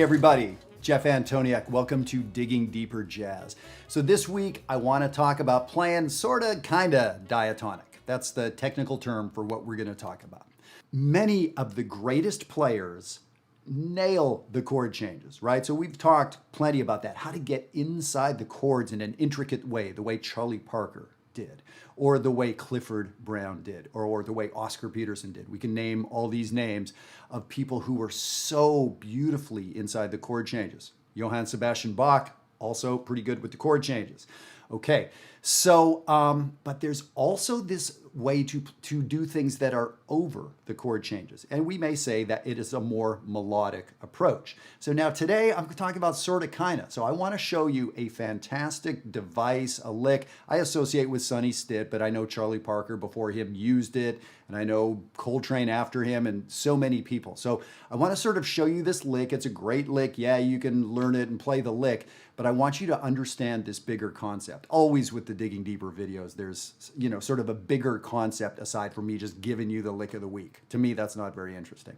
everybody, Jeff Antoniuk. Welcome to Digging Deeper Jazz. So this week I want to talk about playing sorta-kinda diatonic. That's the technical term for what we're going to talk about. Many of the greatest players nail the chord changes, right? So we've talked plenty about that, how to get inside the chords in an intricate way, the way Charlie Parker did, or the way Clifford Brown did, or the way Oscar Peterson did. We can name all these names of people who were so beautifully inside the chord changes. Johann Sebastian Bach, also pretty good with the chord changes. Okay, so, but there's also this way to do things that are over the chord changes. And we may say that it is a more melodic approach. So now today I'm talking about sorta-kinda. So I want to show you a fantastic device, a lick. I associate with Sonny Stitt, but I know Charlie Parker before him used it, and I know Coltrane after him, and so many people. So I want to sort of show you this lick. It's a great lick. Yeah, you can learn it and play the lick, but I want you to understand this bigger concept. Always with the Digging Deeper videos, there's, you know, sort of a bigger concept aside from me just giving you the lick of the week. To me, that's not very interesting.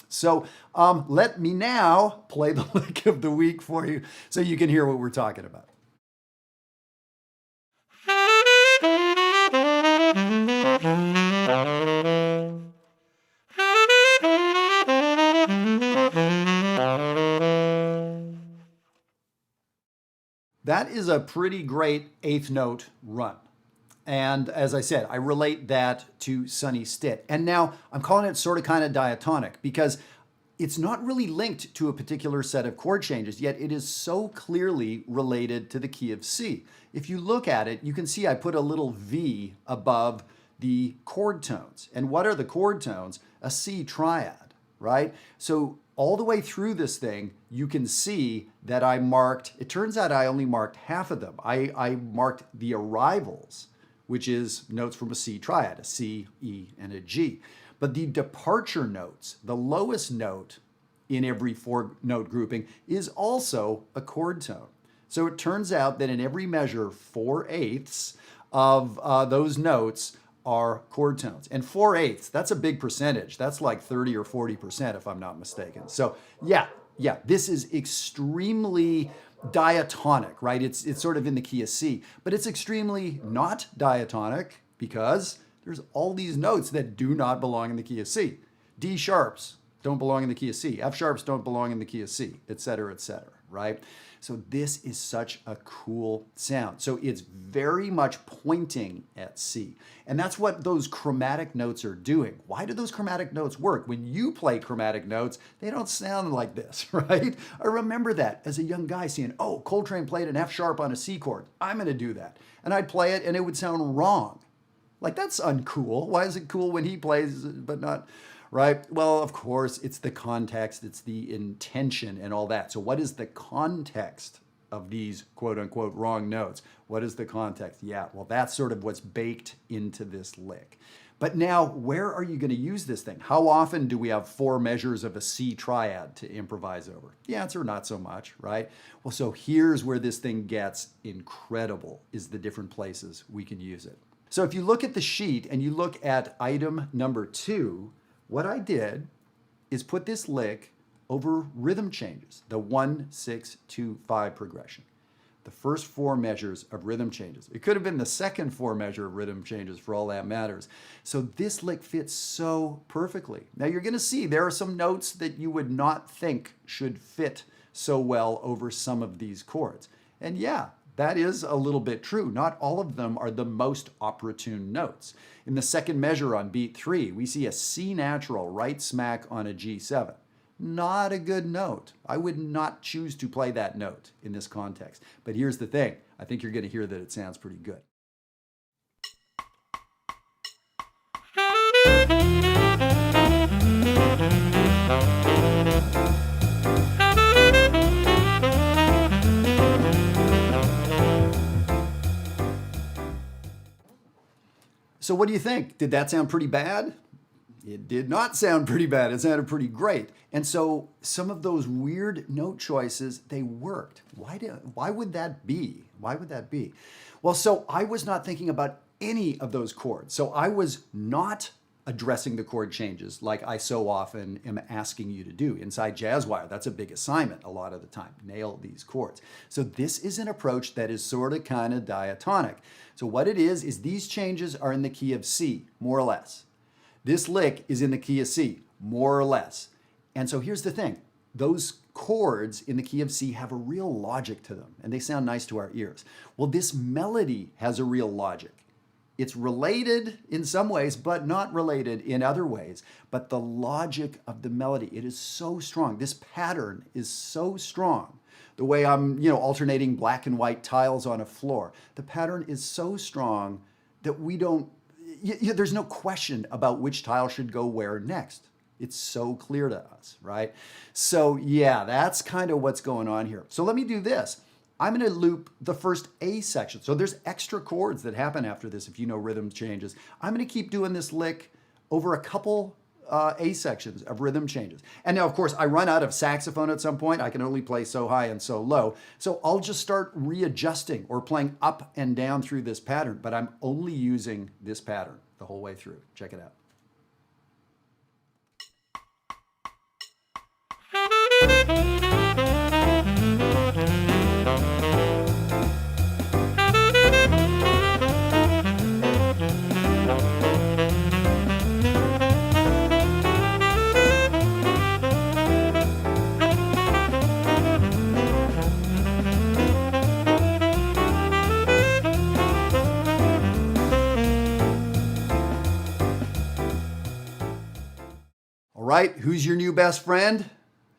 So let me now play the lick of the week for you so you can hear what we're talking about. That is a pretty great eighth note run. And as I said, I relate that to Sonny Stitt. And now I'm calling it sorta-kinda diatonic because it's not really linked to a particular set of chord changes, yet it is so clearly related to the key of C. If you look at it, you can see I put a little V above the chord tones. And what are the chord tones? A C triad, right? So all the way through this thing, you can see that I marked, it turns out I only marked half of them. I marked the arrivals, which is notes from a C triad, a C, E, and a G. But the departure notes, the lowest note in every four-note grouping, is also a chord tone. So it turns out that in every measure, 4/8 of those notes are chord tones. And 4/8, that's a big percentage. That's like 30 or 40% if I'm not mistaken. So yeah, this is extremely diatonic, right? It's sort of in the key of C, but it's extremely not diatonic because there's all these notes that do not belong in the key of C. D sharps don't belong in the key of C. F sharps don't belong in the key of C, et cetera, right? So this is such a cool sound. So it's very much pointing at C. And that's what those chromatic notes are doing. Why do those chromatic notes work? When you play chromatic notes, they don't sound like this, right? I remember that as a young guy seeing, oh, Coltrane played an F sharp on a C chord. I'm gonna do that. And I'd play it and it would sound wrong. Like, that's uncool. Why is it cool when he plays but not, right? Well, of course, it's the context, it's the intention and all that. So what is the context of these quote unquote wrong notes? What is the context? Yeah, well, that's sort of what's baked into this lick. But now, where are you going to use this thing? How often do we have 4 measures of a C triad to improvise over? The answer, not so much, right? Well, so here's where this thing gets incredible, is the different places we can use it. So if you look at the sheet and you look at item number 2, what I did is put this lick over rhythm changes, the 1, 6, 2, 5 progression. The first 4 measures of rhythm changes. It could have been the second 4 measure of rhythm changes for all that matters. So this lick fits so perfectly. Now you're gonna see there are some notes that you would not think should fit so well over some of these chords. And yeah, that is a little bit true. Not all of them are the most opportune notes. In the second measure on beat 3, we see a C natural right smack on a G7. Not a good note. I would not choose to play that note in this context. But here's the thing. I think you're going to hear that it sounds pretty good. So what do you think? Did that sound pretty bad? It did not sound pretty bad. It sounded pretty great. And so some of those weird note choices, they worked. Why would that be? Why would that be? Well, so I was not thinking about any of those chords. So I was not addressing the chord changes like I so often am asking you to do. Inside Jazzwire, that's a big assignment a lot of the time. Nail these chords. So this is an approach that is sorta-kinda diatonic. So what it is these changes are in the key of C, more or less. This lick is in the key of C, more or less. And so here's the thing. Those chords in the key of C have a real logic to them, and they sound nice to our ears. Well, this melody has a real logic. It's related in some ways, but not related in other ways. But the logic of the melody, it is so strong. This pattern is so strong. The way I'm, alternating black and white tiles on a floor. The pattern is so strong that we don't, there's no question about which tile should go where next. It's so clear to us, right? So yeah, that's kind of what's going on here. So let me do this. I'm going to loop the first A section. So there's extra chords that happen after this if you know rhythm changes. I'm going to keep doing this lick over a couple A sections of rhythm changes. And now, of course, I run out of saxophone at some point. I can only play so high and so low. So I'll just start readjusting or playing up and down through this pattern, but I'm only using this pattern the whole way through. Check it out. Right? Who's your new best friend?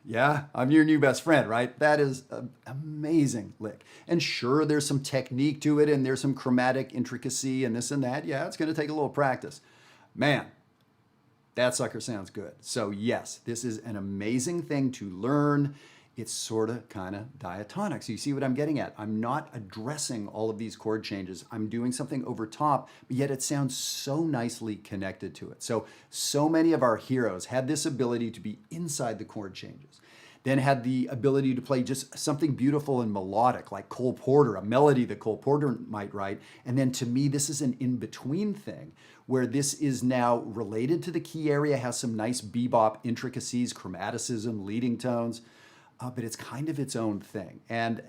Yeah, I'm your new best friend, right? That is an amazing lick. And sure, there's some technique to it and there's some chromatic intricacy and this and that. Yeah, it's going to take a little practice. Man, that sucker sounds good. So yes, this is an amazing thing to learn. It's sorta-kinda diatonic. So you see what I'm getting at? I'm not addressing all of these chord changes. I'm doing something over top, but yet it sounds so nicely connected to it. So many of our heroes had this ability to be inside the chord changes, then had the ability to play just something beautiful and melodic, like Cole Porter, a melody that Cole Porter might write. And then to me, this is an in-between thing, where this is now related to the key area, has some nice bebop intricacies, chromaticism, leading tones, but it's kind of its own thing. And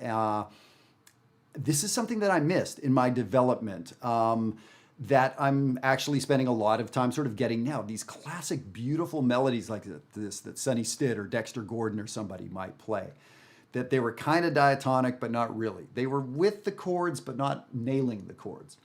this is something that I missed in my development that I'm actually spending a lot of time sort of getting now. These classic, beautiful melodies like this that Sonny Stitt or Dexter Gordon or somebody might play, that they were kind of diatonic, but not really. They were with the chords, but not nailing the chords.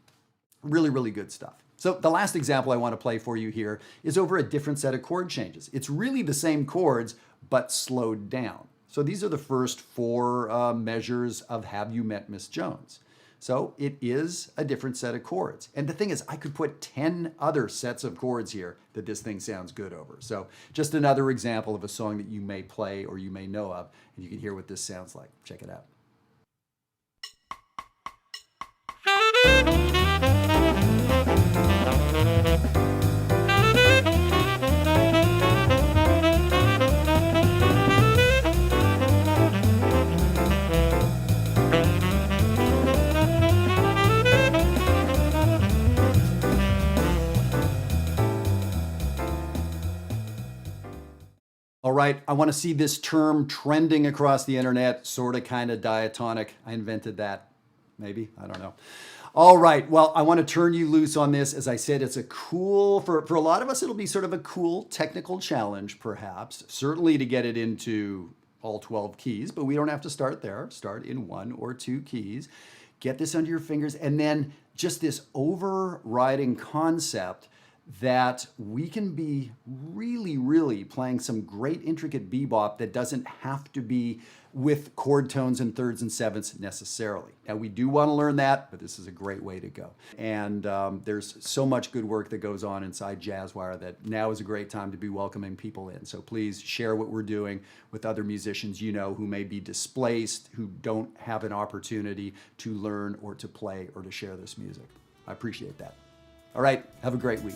Really, really good stuff. So the last example I want to play for you here is over a different set of chord changes. It's really the same chords, but slowed down. So these are the first four measures of Have You Met Miss Jones? So it is a different set of chords. And the thing is, I could put 10 other sets of chords here that this thing sounds good over. So just another example of a song that you may play or you may know of, and you can hear what this sounds like. Check it out. All right, I want to see this term trending across the internet, sorta-kinda diatonic. I invented that, maybe, I don't know. All right, well, I want to turn you loose on this. As I said, it's a cool, for a lot of us, it'll be sort of a cool technical challenge, perhaps. Certainly to get it into all 12 keys, but we don't have to start there. Start in 1 or 2 keys. Get this under your fingers, and then just this overriding concept that we can be really, really playing some great intricate bebop that doesn't have to be with chord tones and thirds and sevenths necessarily. Now we do want to learn that, but this is a great way to go. And there's so much good work that goes on inside Jazzwire that now is a great time to be welcoming people in. So please share what we're doing with other musicians you know who may be displaced, who don't have an opportunity to learn or to play or to share this music. I appreciate that. All right, have a great week.